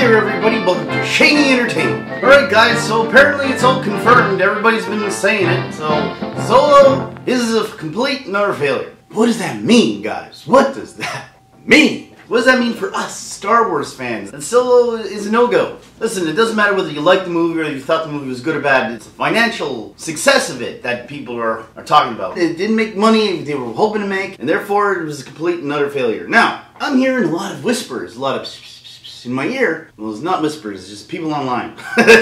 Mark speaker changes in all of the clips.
Speaker 1: there everybody, welcome to Shaney Entertainment. Alright guys, so apparently it's all confirmed, everybody's been saying it, so Solo is a complete and utter failure. What does that mean, guys? What does that mean? What does that mean for us, Star Wars fans? And Solo is a no-go. Listen, it doesn't matter whether you like the movie or you thought the movie was good or bad. It's the financial success of it that people are talking about. It didn't make money they were hoping to make, and therefore it was a complete and utter failure. Now, I'm hearing a lot of whispers, a lot of in my ear. Well, it's not whispers, it's just people online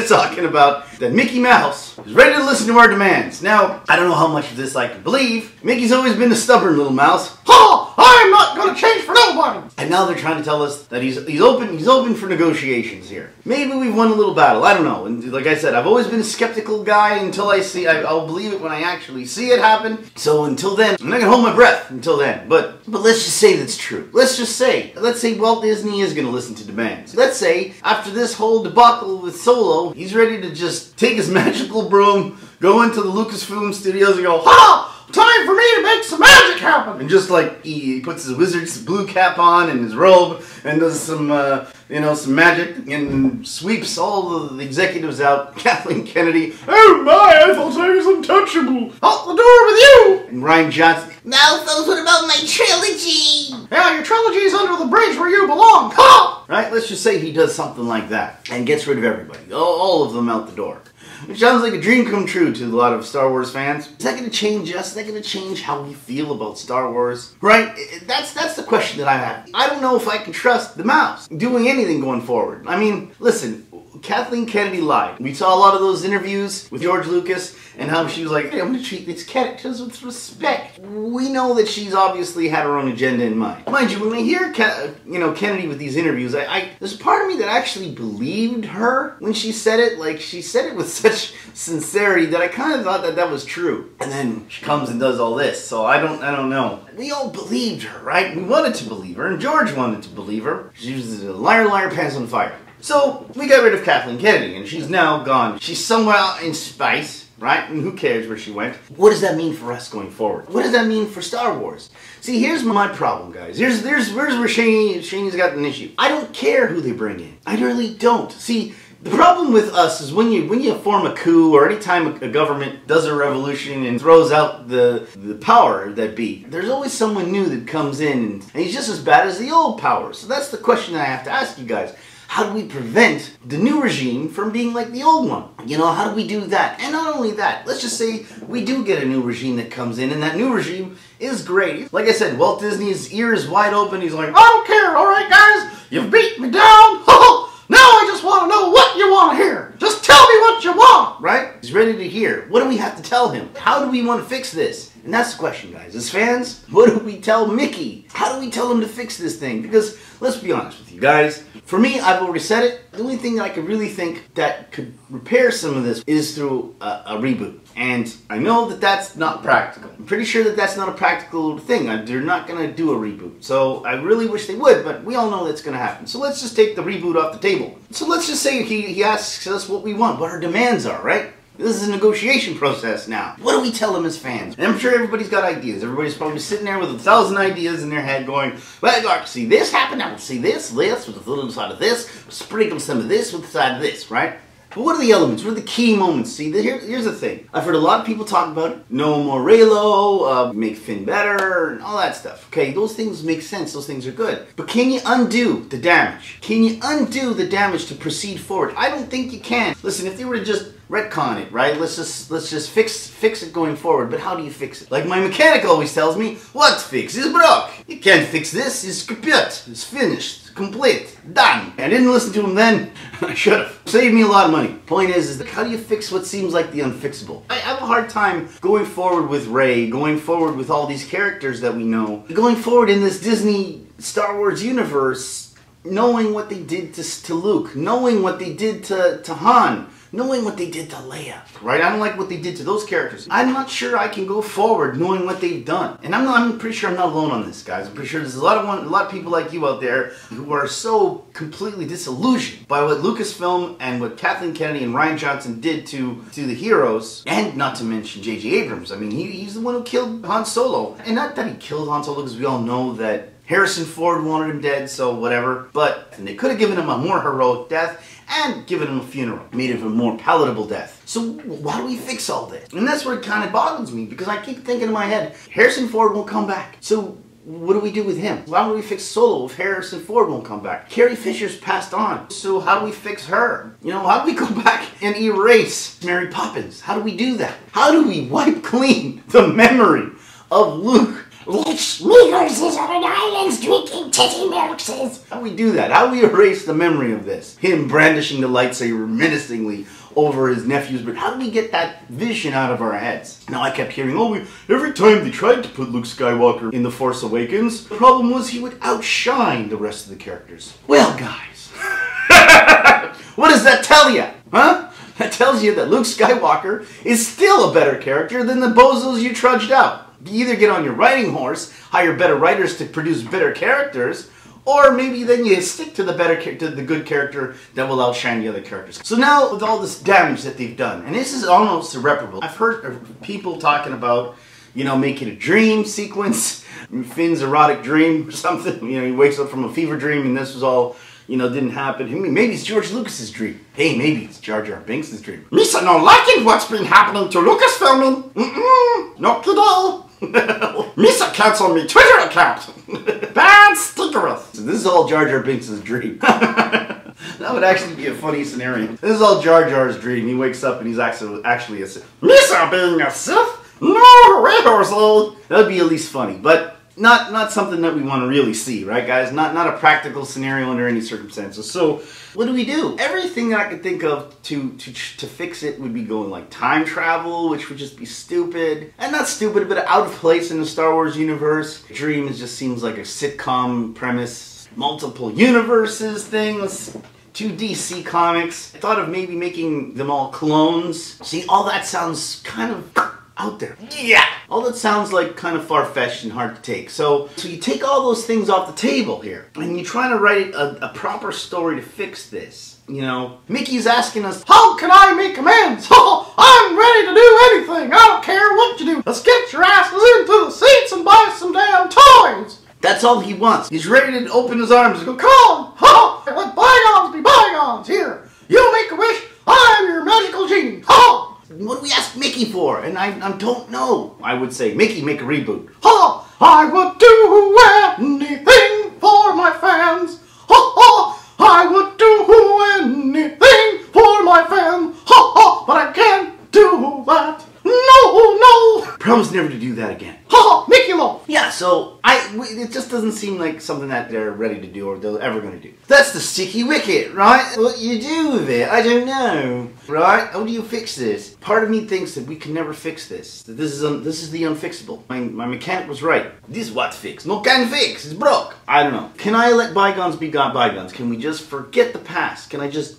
Speaker 1: talking about that Mickey Mouse is ready to listen to our demands. Now, I don't know how much of this I can believe. Mickey's always been a stubborn little mouse. Ha! I'm not gonna change for nobody! And now they're trying to tell us that he's open for negotiations here. Maybe we've won a little battle, I don't know. And like I said, I've always been a skeptical guy until I'll believe it when I actually see it happen. So until then, I'm not gonna hold my breath until then. But let's just say that's true. Let's say Walt Disney is gonna listen to demands. Let's say, after this whole debacle with Solo, he's ready to just take his magical broom, go into the Lucasfilm studios and go, ha! Time for me to make some magic happen! And just like, he puts his wizard's blue cap on and his robe, and does some, some magic, and sweeps all the executives out. Kathleen Kennedy, oh my, I thought I was untouchable! Out the door with you! And Ryan Johnson,
Speaker 2: now folks, what about my trilogy?
Speaker 1: Yeah, your trilogy's under the bridge where you belong! Ha! Right, let's just say he does something like that, and gets rid of everybody, all of them out the door. Which sounds like a dream come true to a lot of Star Wars fans. Is that going to change us? Is that going to change how we feel about Star Wars? Right? That's the question that I have. I don't know if I can trust the mouse doing anything going forward. I mean, listen, Kathleen Kennedy lied. We saw a lot of those interviews with George Lucas and how she was like, hey, I'm going to treat these characters with respect. We know that she's obviously had her own agenda in mind. Mind you, when I hear Kennedy with these interviews, there's a part of me that actually believed her when she said it. Like, she said it with such sincerity that I kind of thought that was true. And then she comes and does all this, so I don't know. We all believed her, right? We wanted to believe her, and George wanted to believe her. She was a liar, liar, pants on fire. So, we got rid of Kathleen Kennedy, and she's now gone. She's somewhere out in space, right? And who cares where she went? What does that mean for us going forward? What does that mean for Star Wars? See, here's my problem, guys. Here's where Shaney's got an issue. I don't care who they bring in. I really don't. See, the problem with us is when you form a coup, or anytime a government does a revolution and throws out the power that be, there's always someone new that comes in, and he's just as bad as the old power. So that's the question that I have to ask you guys. How do we prevent the new regime from being like the old one? You know, how do we do that? And not only that, let's just say we do get a new regime that comes in, and that new regime is great. Like I said, Walt Disney's ear is wide open. He's like, I don't care, alright guys, you've beat me down. Now I just want to know what you want to hear. Just tell me what you want, right? He's ready to hear. What do we have to tell him? How do we want to fix this? And that's the question, guys. As fans, what do we tell Mickey? How do we tell him to fix this thing? Because, let's be honest with you guys, for me, I've already said it, the only thing that I could really think that could repair some of this is through a reboot. And I know that that's not practical. I'm pretty sure that that's not a practical thing. They're not going to do a reboot. So I really wish they would, but we all know that's going to happen. So let's just take the reboot off the table. So let's just say he asks us what we want, what our demands are, right? This is a negotiation process now. What do we tell them as fans? And I'm sure everybody's got ideas. Everybody's probably sitting there with 1,000 ideas in their head going, well, I'd like to see this happen, I will see this with a little side of this, sprinkle some of this with the side of this, right? But what are the elements? What are the key moments? See, here's the thing. I've heard a lot of people talk about it. No more Reylo, make Finn better, and all that stuff. Okay, those things make sense. Those things are good. But can you undo the damage? Can you undo the damage to proceed forward? I don't think you can. Listen, if they were to just retcon it, right? Let's just fix it going forward. But how do you fix it? Like my mechanic always tells me, what fix is broke. You can't fix this. It's kaput. It's finished. Complete. Done. I didn't listen to him then. I should have. Saved me a lot of money. Point is that how do you fix what seems like the unfixable? I have a hard time going forward with Rey, going forward with all these characters that we know, going forward in this Disney Star Wars universe, knowing what they did to Luke, knowing what they did to Han, knowing what they did to Leia, right? I don't like what they did to those characters. I'm not sure I can go forward knowing what they've done. And I'm pretty sure I'm not alone on this, guys. I'm pretty sure there's a lot of people like you out there who are so completely disillusioned by what Lucasfilm and what Kathleen Kennedy and Ryan Johnson did to the heroes, and not to mention J.J. Abrams. I mean, he's the one who killed Han Solo. And not that he killed Han Solo, because we all know that Harrison Ford wanted him dead, so whatever. But they could have given him a more heroic death and given him a funeral. Made it a more palatable death. So why do we fix all this? And that's what kind of boggles me, because I keep thinking in my head, Harrison Ford won't come back. So what do we do with him? Why would we fix Solo if Harrison Ford won't come back? Carrie Fisher's passed on. So how do we fix her? You know, how do we go back and erase Mary Poppins? How do we do that? How do we wipe clean the memory of Luke?
Speaker 2: Smeagol's is on islands drinking titty milkses.
Speaker 1: How do we do that? How do we erase the memory of this? Him brandishing the lightsaber menacingly over his nephew's bird. How do we get that vision out of our heads? Now I kept hearing, every time they tried to put Luke Skywalker in The Force Awakens, the problem was he would outshine the rest of the characters. Well, guys, what does that tell you? Huh? That tells you that Luke Skywalker is still a better character than the bozos you trudged out. You either get on your writing horse, hire better writers to produce better characters, or maybe then you stick to the good character that will outshine the other characters. So now with all this damage that they've done, and this is almost irreparable. I've heard of people talking about, you know, making a dream sequence, Finn's erotic dream or something. You know, he wakes up from a fever dream and this was all, you know, didn't happen. I mean, maybe it's George Lucas's dream. Hey, maybe it's Jar Jar Binks' dream.
Speaker 3: Misa no liking what's been happening to Lucasfilm. Not today. Misa cancelled me Twitter account. Bad stickereth.
Speaker 1: So this is all Jar Jar Binks' dream. That would actually be a funny scenario. This is all Jar Jar's dream. He wakes up and he's actually a Sith.
Speaker 3: Misa being a Sith? No way, Jose.
Speaker 1: That would be at least funny, but not something that we want to really see, right, guys? Not a practical scenario under any circumstances. So what do we do? Everything that I could think of to fix it would be going like time travel, which would just be stupid. And not stupid, but out of place in the Star Wars universe. Dream just seems like a sitcom premise. Multiple universes things. 2 DC comics. I thought of maybe making them all clones. See, all that sounds kind of out there. Yeah! All that sounds like kind of far-fetched and hard to take. So you take all those things off the table here, and you try to write a proper story to fix this. You know, Mickey's asking us,
Speaker 3: how can I make amends? Oh, I'm ready to do anything. I don't care what you do. Let's get your asses into the seats and buy some damn toys.
Speaker 1: That's all he wants. He's ready to open his arms and go,
Speaker 3: come on! Oh, let bygones be bygones. Here, you make a wish. I'm your magical genie. Oh!
Speaker 1: What do we ask Mickey for? And I don't know. I would say, Mickey, make a reboot.
Speaker 3: Oh, I would do anything for my fans. Oh, I would do anything for my fans. Oh, but I can't do that. No.
Speaker 1: Promise never to do that again.
Speaker 3: Oh, Mickey Lo.
Speaker 1: Yeah, so it just doesn't seem like something that they're ready to do or they're ever going to do. That's the sticky wicket, right? What you do with it, I don't know. Right? How do you fix this? Part of me thinks that we can never fix this. That this is the unfixable. My mechanic was right. This is what fix. No can fix. It's broke. I don't know. Can I let bygones be bygones? Can we just forget the past? Can I just...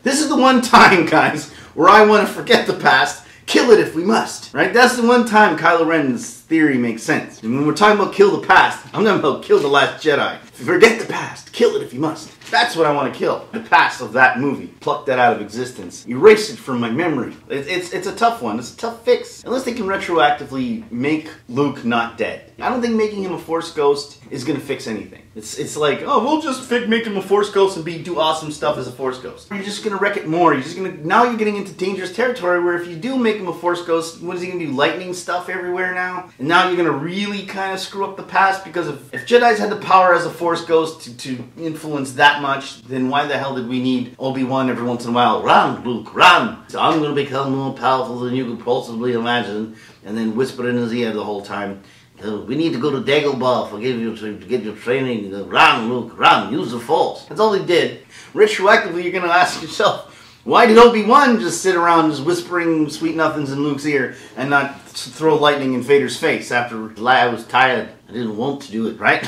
Speaker 1: This is the one time, guys, where I want to forget the past. Kill it if we must, right? That's the one time Kylo Ren's theory makes sense. And when we're talking about kill the past, I'm talking about kill the Last Jedi. Forget the past. Kill it if you must. That's what I want to kill. The past of that movie. Pluck that out of existence. Erase it from my memory. It's a tough one. It's a tough fix. Unless they can retroactively make Luke not dead. I don't think making him a Force ghost is going to fix anything. It's like, oh, we'll just make him a Force ghost and do awesome stuff as a Force ghost. You're just going to wreck it more. Now you're getting into dangerous territory where if you do make him a Force ghost, what is he going to do? Lightning stuff everywhere now? And now you're going to really kind of screw up the past because if Jedi's had the power as a Force ghost to influence that much, then why the hell did we need Obi-Wan every once in a while? Run, Luke, run! So I'm going to become more powerful than you could possibly imagine. And then whisper in his ear the whole time. We need to go to Dagobah to get your training. Run, Luke, run. Use the Force. That's all he did. Retroactively, you're going to ask yourself, why did Obi-Wan just sit around just whispering sweet nothings in Luke's ear and not throw lightning in Vader's face after Leia was tired? I didn't want to do it, right?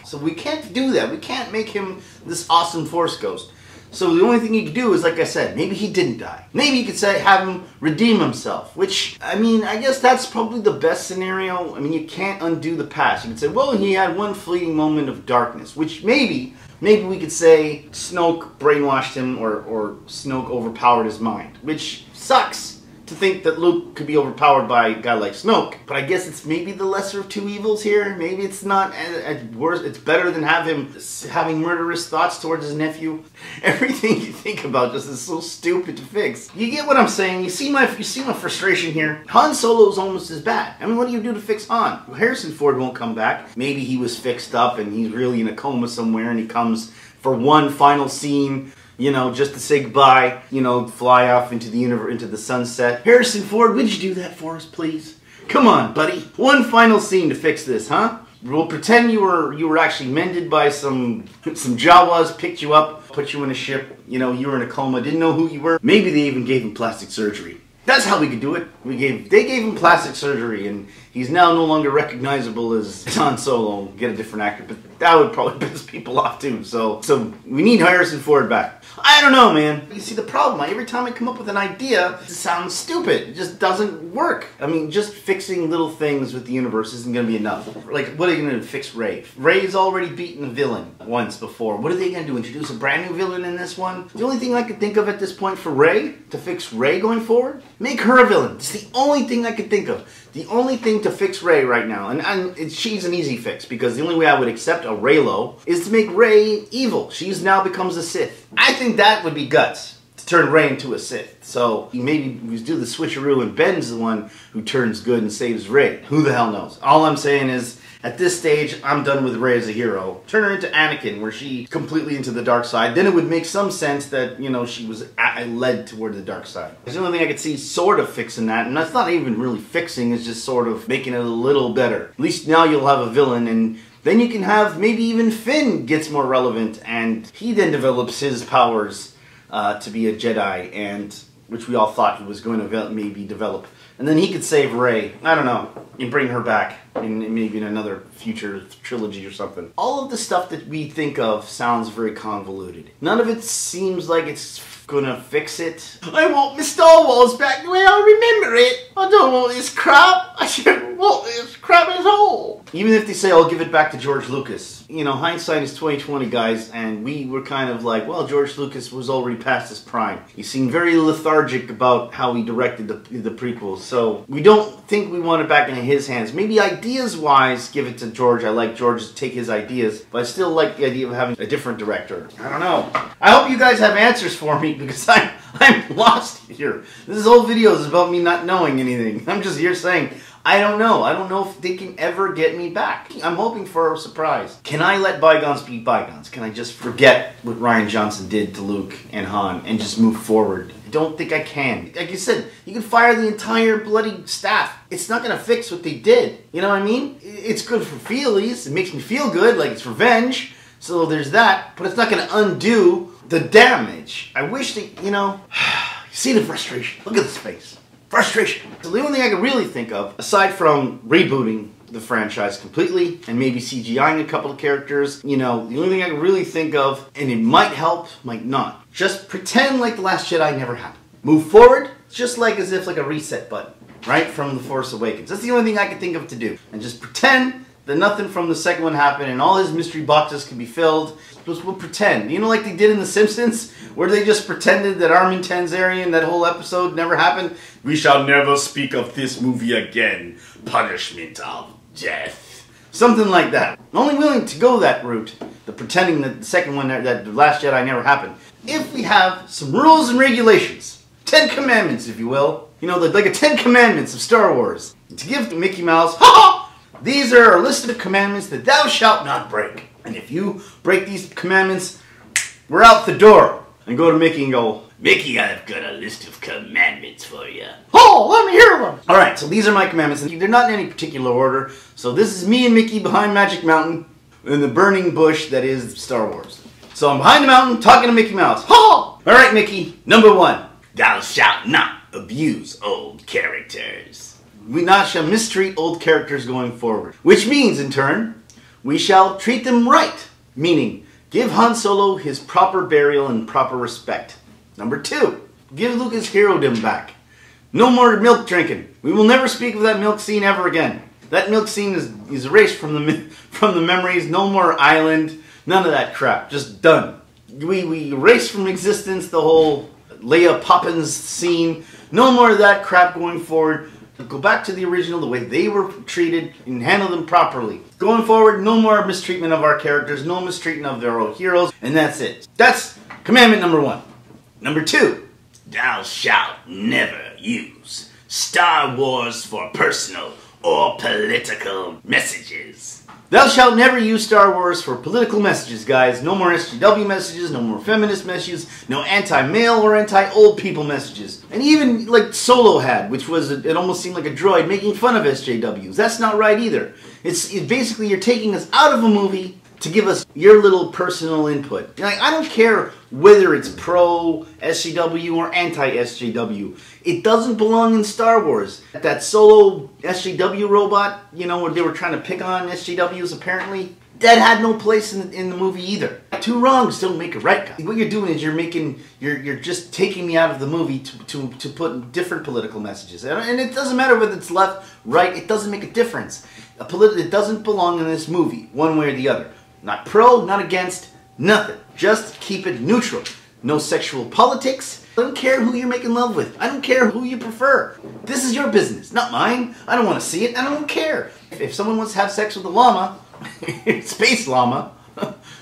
Speaker 1: So we can't do that. We can't make him this awesome Force ghost. So the only thing he could do is, like I said, maybe he didn't die. Maybe you could say, have him redeem himself. Which, I mean, I guess that's probably the best scenario. I mean, you can't undo the past. You could say, well, he had one fleeting moment of darkness. Which maybe we could say Snoke brainwashed him or Snoke overpowered his mind. Which sucks. to think that Luke could be overpowered by a guy like Snoke, but I guess it's maybe the lesser of two evils here. Maybe it's not worse. It's better than having murderous thoughts towards his nephew. Everything you think about just is so stupid to fix. You get what I'm saying? You see my frustration here? Han Solo is almost as bad. I mean, what do you do to fix Han? Harrison Ford won't come back. Maybe he was fixed up and he's really in a coma somewhere and he comes for one final scene, you know, just to say goodbye, you know, fly off into the universe, into the sunset. Harrison Ford, would you do that for us, please? Come on, buddy. One final scene to fix this, huh? We'll pretend you were actually mended by some Jawas, picked you up, put you in a ship, you know, you were in a coma, didn't know who you were. Maybe they even gave him plastic surgery. That's how we could do it. They gave him plastic surgery, and he's now no longer recognizable as Han Solo. Get a different actor, but that would probably piss people off too. So we need Harrison Ford back. I don't know, man. You see the problem? Every time I come up with an idea, it sounds stupid. It just doesn't work. I mean, just fixing little things with the universe isn't going to be enough. Like, what are you going to do? Fix Rey? Rey's already beaten a villain once before. What are they going to do? Introduce a brand new villain in this one? The only thing I could think of at this point for Rey, to fix Rey going forward, make her a villain. It's the only thing I could think of. The only thing to fix Rey right now, and she's an easy fix, because the only way I would accept a Reylo is to make Rey evil. She's now becomes a Sith. I think that would be guts, to turn Rey into a Sith. So maybe we do the switcheroo and Ben's the one who turns good and saves Rey. Who the hell knows? All I'm saying is, at this stage, I'm done with Rey as a hero. Turn her into Anakin, where she's completely into the dark side. Then it would make some sense that, you know, she was led toward the dark side. It's the only thing I could see sort of fixing that, and that's not even really fixing, it's just sort of making it a little better. At least now you'll have a villain, and then you can have maybe even Finn gets more relevant, and he then develops his powers to be a Jedi, and which we all thought he was going to maybe develop. And then he could save Rey. I don't know. And bring her back maybe in another future trilogy or something. All of the stuff that we think of sounds very convoluted. None of it seems like it's gonna fix it. I want my Star Wars back the way I remember it. I don't want this crap. I don't want this crap at all. Even if they say I'll give it back to George Lucas. You know, hindsight is 20/20, guys, and we were kind of like, well, George Lucas was already past his prime. He seemed very lethargic about how he directed the prequels, so we don't think we want it back in his hands. Maybe ideas-wise, give it to George. I like George to take his ideas, but I still like the idea of having a different director. I don't know. I hope you guys have answers for me, because I'm lost here. This whole video is about me not knowing anything. I'm just here saying, I don't know. I don't know if they can ever get me back. I'm hoping for a surprise. Can I let bygones be bygones? Can I just forget what Rian Johnson did to Luke and Han and just move forward? I don't think I can. Like you said, you can fire the entire bloody staff. It's not going to fix what they did. You know what I mean? It's good for feelies. It makes me feel good, like it's revenge. So there's that. But it's not going to undo the damage. I wish that, you know... You see the frustration. Look at this face. Frustration. So the only thing I can really think of, aside from rebooting the franchise completely and maybe CGIing a couple of characters, you know, the only thing I can really think of, and it might help, might not, just pretend like The Last Jedi never happened. Move forward, just like as if like a reset button, right, from The Force Awakens. That's the only thing I can think of to do. And just pretend that nothing from the second one happened and all his mystery boxes can be filled. We'll pretend. You know, like they did in The Simpsons, where they just pretended that Armin Tanzarian, that whole episode, never happened. We shall never speak of this movie again. Punishment of death. Something like that. I'm only willing to go that route, the pretending that the second one, that The Last Jedi never happened, if we have some rules and regulations. 10 Commandments, if you will. You know, like a 10 Commandments of Star Wars. To give to Mickey Mouse, ha! These are a list of commandments that thou shalt not break. And if you break these commandments, we're out the door. And go to Mickey and go, Mickey, I've got a list of commandments for you.
Speaker 3: Oh, let me hear them.
Speaker 1: Alright, so these are my commandments. They're not in any particular order. So this is me and Mickey behind Magic Mountain in the burning bush that is Star Wars. So I'm behind the mountain talking to Mickey Mouse. Ha! Alright, Mickey, number 1. Thou shalt not abuse old characters. We not shall mistreat old characters going forward. Which means, in turn, we shall treat them right. Meaning, give Han Solo his proper burial and proper respect. Number 2, give Luke his herodom back. No more milk drinking. We will never speak of that milk scene ever again. That milk scene is erased from the memories. No more island. None of that crap. Just done. We erase from existence the whole Leia Poppins scene. No more of that crap going forward. Go back to the original, the way they were treated, and handle them properly. Going forward, no more mistreatment of our characters, no mistreatment of their own heroes, and that's it. That's commandment number 1. Number 2, thou shalt never use Star Wars for personal or political messages. Thou shalt never use Star Wars for political messages, guys. No more SJW messages, no more feminist messages, no anti-male or anti-old people messages. And even like Solo had, which was, it almost seemed like a droid making fun of SJWs. That's not right either. It's basically you're taking us out of a movie to give us your little personal input. Like, I don't care whether it's pro-SJW or anti-SJW. It doesn't belong in Star Wars. That Solo SJW robot, you know, where they were trying to pick on SJWs apparently, that had no place in the movie either. Two wrongs don't make a right, guys. What you're doing is you're just taking me out of the movie to put different political messages. And it doesn't matter whether it's left, right, it doesn't make a difference. It doesn't belong in this movie, one way or the other. Not pro, not against, nothing. Just keep it neutral. No sexual politics. I don't care who you're making love with. I don't care who you prefer. This is your business, not mine. I don't want to see it. I don't care. If someone wants to have sex with a llama, space llama,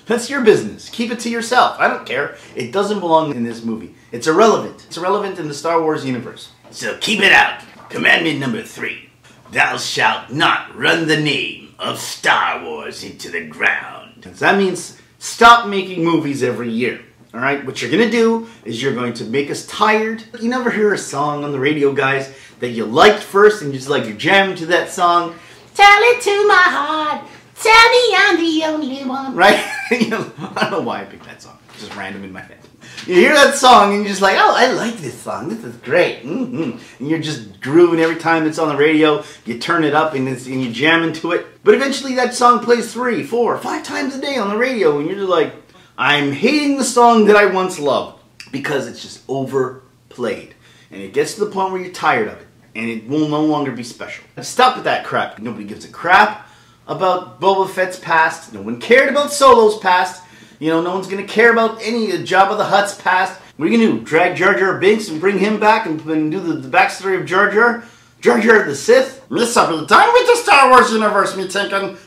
Speaker 1: that's your business. Keep it to yourself. I don't care. It doesn't belong in this movie. It's irrelevant. It's irrelevant in the Star Wars universe. So keep it out. Commandment number 3. Thou shalt not run the name of Star Wars into the ground. So that means stop making movies every year. Alright? What you're going to do is you're going to make us tired. You never hear a song on the radio, guys, that you liked first and just like you're jamming to that song.
Speaker 2: Tell it to my heart. Tell me I'm the only one.
Speaker 1: Right? I don't know why I picked that song. It's just random in my head. You hear that song and you're just like, oh, I like this song. This is great. And you're just grooving every time it's on the radio. You turn it up and you jam into it. But eventually that song plays 3, 4, 5 times a day on the radio. And you're just like, I'm hating the song that I once loved. Because it's just overplayed. And it gets to the point where you're tired of it. And it will no longer be special. Stop with that crap. Nobody gives a crap about Boba Fett's past. No one cared about Solo's past. You know, no one's going to care about any Jabba the Hutt's past. What are you going to do? Drag Jar Jar Binks and bring him back and do the backstory of Jar Jar? Jar Jar the Sith?
Speaker 3: Miss a be done with the Star Wars universe, me thinking.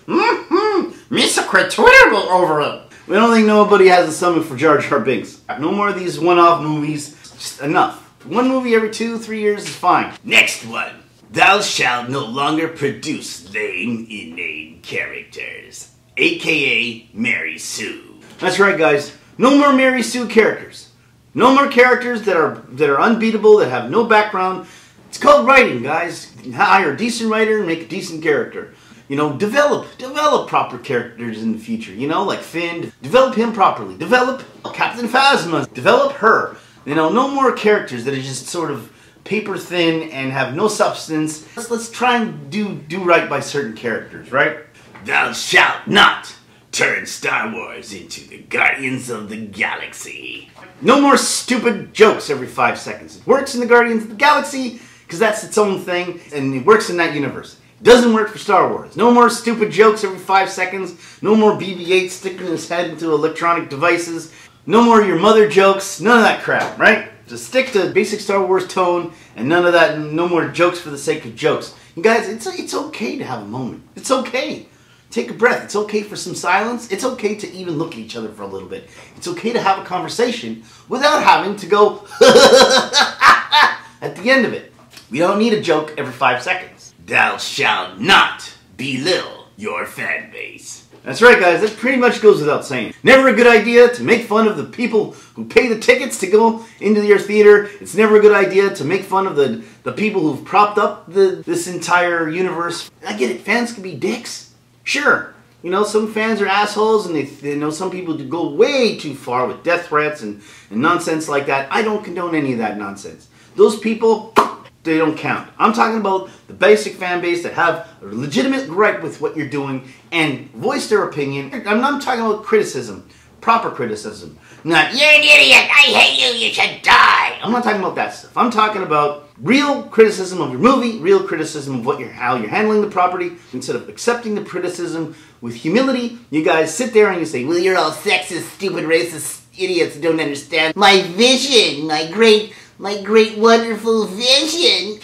Speaker 3: Miss a quit tweetable over it.
Speaker 1: We don't think nobody has a stomach for Jar Jar Binks. No more of these one-off movies. Just enough. One movie every 2-3 years is fine.
Speaker 4: Next one. Thou shalt no longer produce lame, inane characters, aka Mary Sue.
Speaker 1: That's right, guys. No more Mary Sue characters. No more characters that are unbeatable, that have no background. It's called writing, guys. Hire a decent writer and make a decent character. You know, develop proper characters in the future. You know, like Finn. Develop him properly. Develop Captain Phasma. Develop her. You know, no more characters that are just sort of paper thin and have no substance. Let's try and do right by certain characters, right?
Speaker 4: Thou shalt not turn Star Wars into the Guardians of the Galaxy.
Speaker 1: No more stupid jokes every 5 seconds. It works in the Guardians of the Galaxy because that's its own thing and it works in that universe. It doesn't work for Star Wars. No more stupid jokes every 5 seconds. No more BB-8 sticking his head into electronic devices. No more your mother jokes. None of that crap, right? Just stick to basic Star Wars tone and none of that, no more jokes for the sake of jokes. You guys, it's okay to have a moment. It's okay. Take a breath. It's okay for some silence. It's okay to even look at each other for a little bit. It's okay to have a conversation without having to go at the end of it. We don't need a joke every 5 seconds.
Speaker 4: Thou shalt not belittle your fan base.
Speaker 1: That's right, guys. That pretty much goes without saying. Never a good idea to make fun of the people who pay the tickets to go into your theater. It's never a good idea to make fun of the people who've propped up this entire universe. I get it. Fans can be dicks. Sure. You know, some fans are assholes and they know some people go way too far with death threats and nonsense like that. I don't condone any of that nonsense. Those people, they don't count. I'm talking about the basic fan base that have a legitimate gripe with what you're doing and voice their opinion. I'm not talking about criticism, proper criticism. Not, you're an idiot, I hate you, you should die. I'm not talking about that stuff. I'm talking about real criticism of your movie, real criticism of how you're handling the property. Instead of accepting the criticism with humility, you guys sit there and you say, well, you're all sexist, stupid, racist idiots who don't understand my vision, my great
Speaker 4: my great wonderful vision.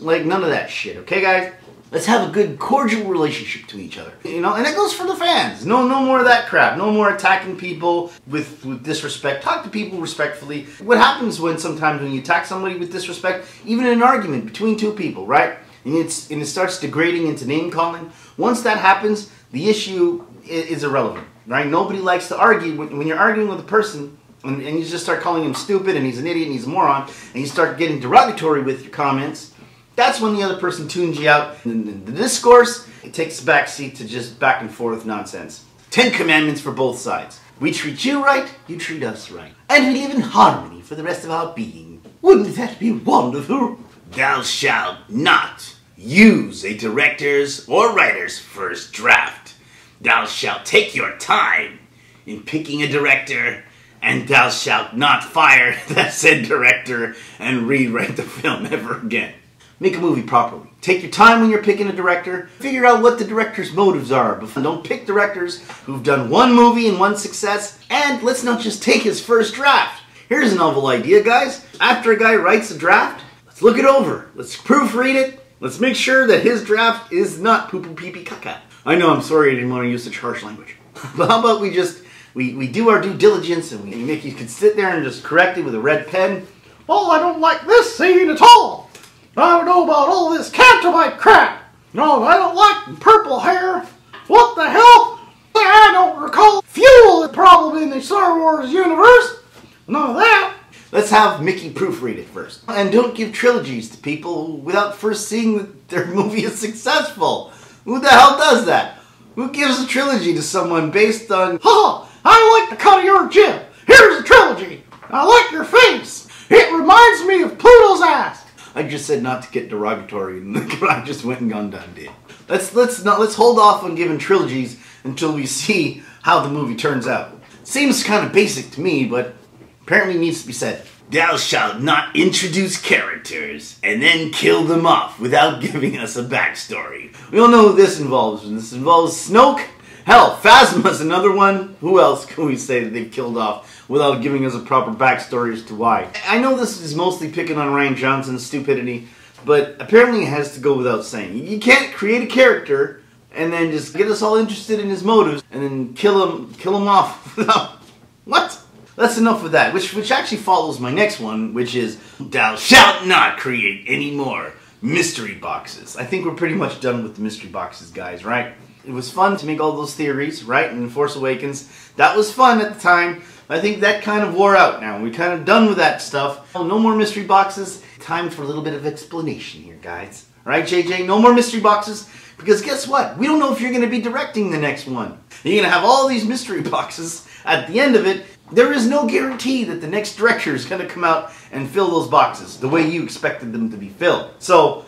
Speaker 1: Like, none of that shit, okay, guys? Let's have a good, cordial relationship to each other. You know, and it goes for the fans. No more of that crap. No more attacking people with disrespect. Talk to people respectfully. What happens sometimes when you attack somebody with disrespect, even in an argument between two people, right? And it starts degrading into name-calling. Once that happens, the issue is irrelevant, right? Nobody likes to argue. When you're arguing with a person, and you just start calling him stupid, and he's an idiot, and he's a moron, and you start getting derogatory with your comments, that's when the other person tunes you out. And the discourse, it takes a back seat to just back and forth nonsense. 10 commandments for both sides. We treat you right, you treat us right. And we live in harmony for the rest of our being. Wouldn't that be wonderful?
Speaker 4: Thou shalt not use a director's or writer's first draft. Thou shalt take your time in picking a director, and thou shalt not fire that said director and rewrite the film ever again.
Speaker 1: Make a movie properly. Take your time when you're picking a director. Figure out what the director's motives are. Don't pick directors who've done one movie and one success. And let's not just take his first draft. Here's a novel idea, guys. After a guy writes a draft, let's look it over. Let's proofread it. Let's make sure that his draft is not poo-poo pee-pee caca. I know, I'm sorry I didn't want to use such harsh language. But how about we do our due diligence and you can sit there and just correct it with a red pen.
Speaker 3: Oh, I don't like this scene at all. I don't know about all this Cantabite crap. No, I don't like purple hair. What the hell? I don't recall fuel problem in the Star Wars universe. None of that.
Speaker 1: Let's have Mickey proofread it first. And don't give trilogies to people without first seeing that their movie is successful. Who the hell does that? Who gives a trilogy to someone based on...
Speaker 3: Ha! I like the cut of your jib. Here's a trilogy. I like your face. It reminds me of Pluto's ass.
Speaker 1: I just said not to get derogatory, and I just went and undone it. Let's hold off on giving trilogies until we see how the movie turns out. Seems kind of basic to me, but apparently needs to be said.
Speaker 4: Thou shalt not introduce characters and then kill them off without giving us a backstory.
Speaker 1: We all know who this involves. And this involves Snoke. Hell, Phasma's another one. Who else can we say that they've killed off without giving us a proper backstory as to why? I know this is mostly picking on Rian Johnson's stupidity, but apparently it has to go without saying. You can't create a character and then just get us all interested in his motives and then kill him off without... What? That's enough of that, which actually follows my next one, which is,
Speaker 4: thou shalt not create any more mystery boxes.
Speaker 1: I think we're pretty much done with the mystery boxes, guys, right? It was fun to make all those theories, right, in Force Awakens. That was fun at the time. I think that kind of wore out now. We're kind of done with that stuff. No more mystery boxes. Time for a little bit of explanation here, guys. All right, JJ? No more mystery boxes. Because guess what? We don't know if you're going to be directing the next one. You're going to have all these mystery boxes. At the end of it, there is no guarantee that the next director is going to come out and fill those boxes the way you expected them to be filled. So,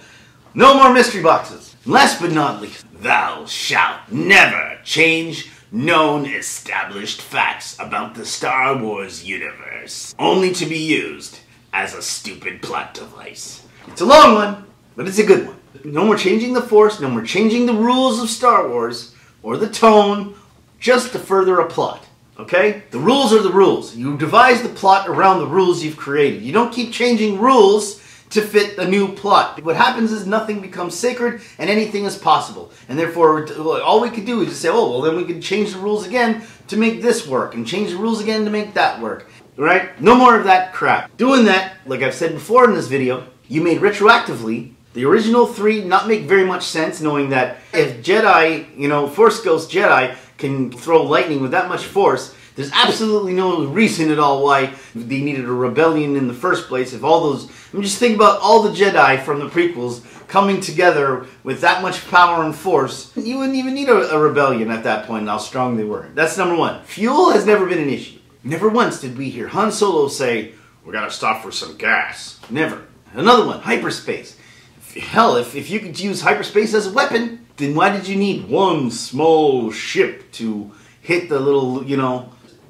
Speaker 1: no more mystery boxes. Last but not least,
Speaker 4: thou shalt never change known established facts about the Star Wars universe, only to be used as a stupid plot device.
Speaker 1: It's a long one, but it's a good one. No more changing the Force, no more changing the rules of Star Wars, or the tone, just to further a plot. Okay? The rules are the rules. You devise the plot around the rules you've created. You don't keep changing rules to fit a new plot. What happens is nothing becomes sacred and anything is possible. And therefore, all we could do is just say, oh, well, then we could change the rules again to make this work and change the rules again to make that work. Right? No more of that crap. Doing that, like I've said before in this video, you made retroactively the original 3 not make very much sense, knowing that if Jedi, Force Ghost Jedi can throw lightning with that much force, there's absolutely no reason at all why they needed a rebellion in the first place. If all those... I mean, just think about all the Jedi from the prequels coming together with that much power and force. You wouldn't even need a rebellion at that point, and how strong they were. That's number one. Fuel has never been an issue. Never once did we hear Han Solo say, "We gotta stop for some gas." Never. Another one, hyperspace. Hell, if you could use hyperspace as a weapon, then why did you need one small ship to hit the little,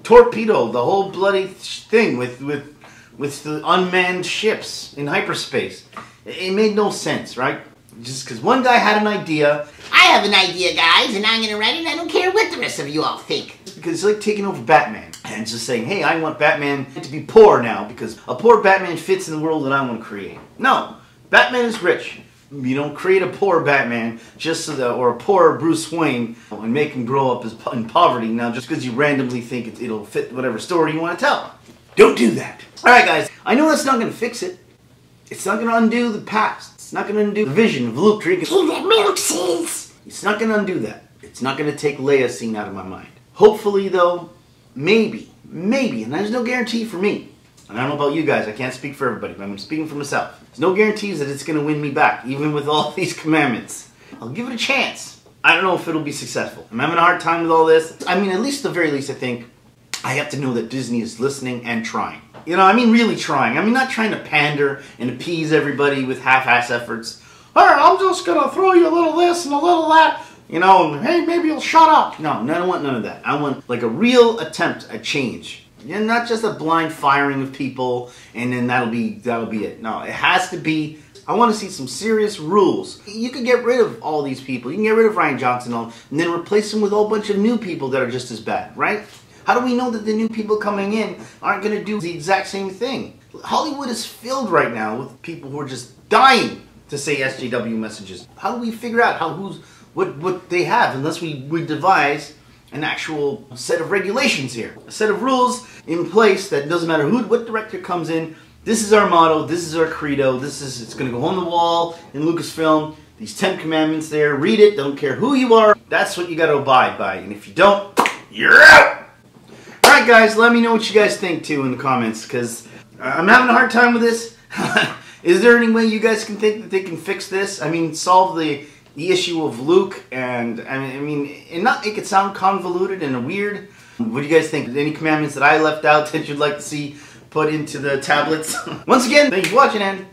Speaker 1: torpedo, the whole bloody thing with the unmanned ships in hyperspace? It made no sense, right? Just because one guy had an idea.
Speaker 2: I have an idea, guys, and I'm gonna write it, and I don't care what the rest of you all think.
Speaker 1: Because it's like taking over Batman. And just saying, hey, I want Batman to be poor now because a poor Batman fits in the world that I want to create. No, Batman is rich. You don't create a poor Batman just so that, or a poor Bruce Wayne and make him grow up in poverty now just because you randomly think it'll fit whatever story you want to tell. Don't do that. Alright guys, I know that's not going to fix it. It's not going to undo the past. It's not going to undo the vision of Luke drinking
Speaker 2: The milk says.
Speaker 1: It's not going to undo that. It's not going to take Leia's scene out of my mind. Hopefully though, maybe, and there's no guarantee for me. And I don't know about you guys, I can't speak for everybody, but I'm speaking for myself. There's no guarantees that it's going to win me back, even with all these commandments. I'll give it a chance. I don't know if it'll be successful. I'm having a hard time with all this. I mean, at least, at the very least, I think I have to know that Disney is listening and trying. You know, I mean really trying. I mean not trying to pander and appease everybody with half-ass efforts.
Speaker 3: Alright, I'm just gonna throw you a little this and a little that.
Speaker 1: You know,
Speaker 3: Hey, maybe you'll shut up.
Speaker 1: no, I don't want none of that. I want like a real attempt at change. Yeah, not just a blind firing of people and then that'll be it. No, it has to be. I want to see some serious rules. You could get rid of all these people. You can get rid of Rian Johnson and then replace them with a whole bunch of new people that are just as bad, right? How do we know that the new people coming in aren't going to do the exact same thing? Hollywood is filled right now with people who are just dying to say SJW messages. How do we figure out what they have unless we devise an actual set of regulations here? A set of rules in place that doesn't matter what director comes in. This is our motto, this is our credo, it's going to go on the wall in Lucasfilm. These 10 commandments there, read it, don't care who you are. That's what you got to abide by. And if you don't, you're out! Alright guys, let me know what you guys think too in the comments, because I'm having a hard time with this. Is there any way you guys can think that they can fix this? I mean, solve the issue of Luke and not make it sound convoluted and weird. What do you guys think? Any commandments that I left out that you'd like to see put into the tablets? Once again, thank you for watching and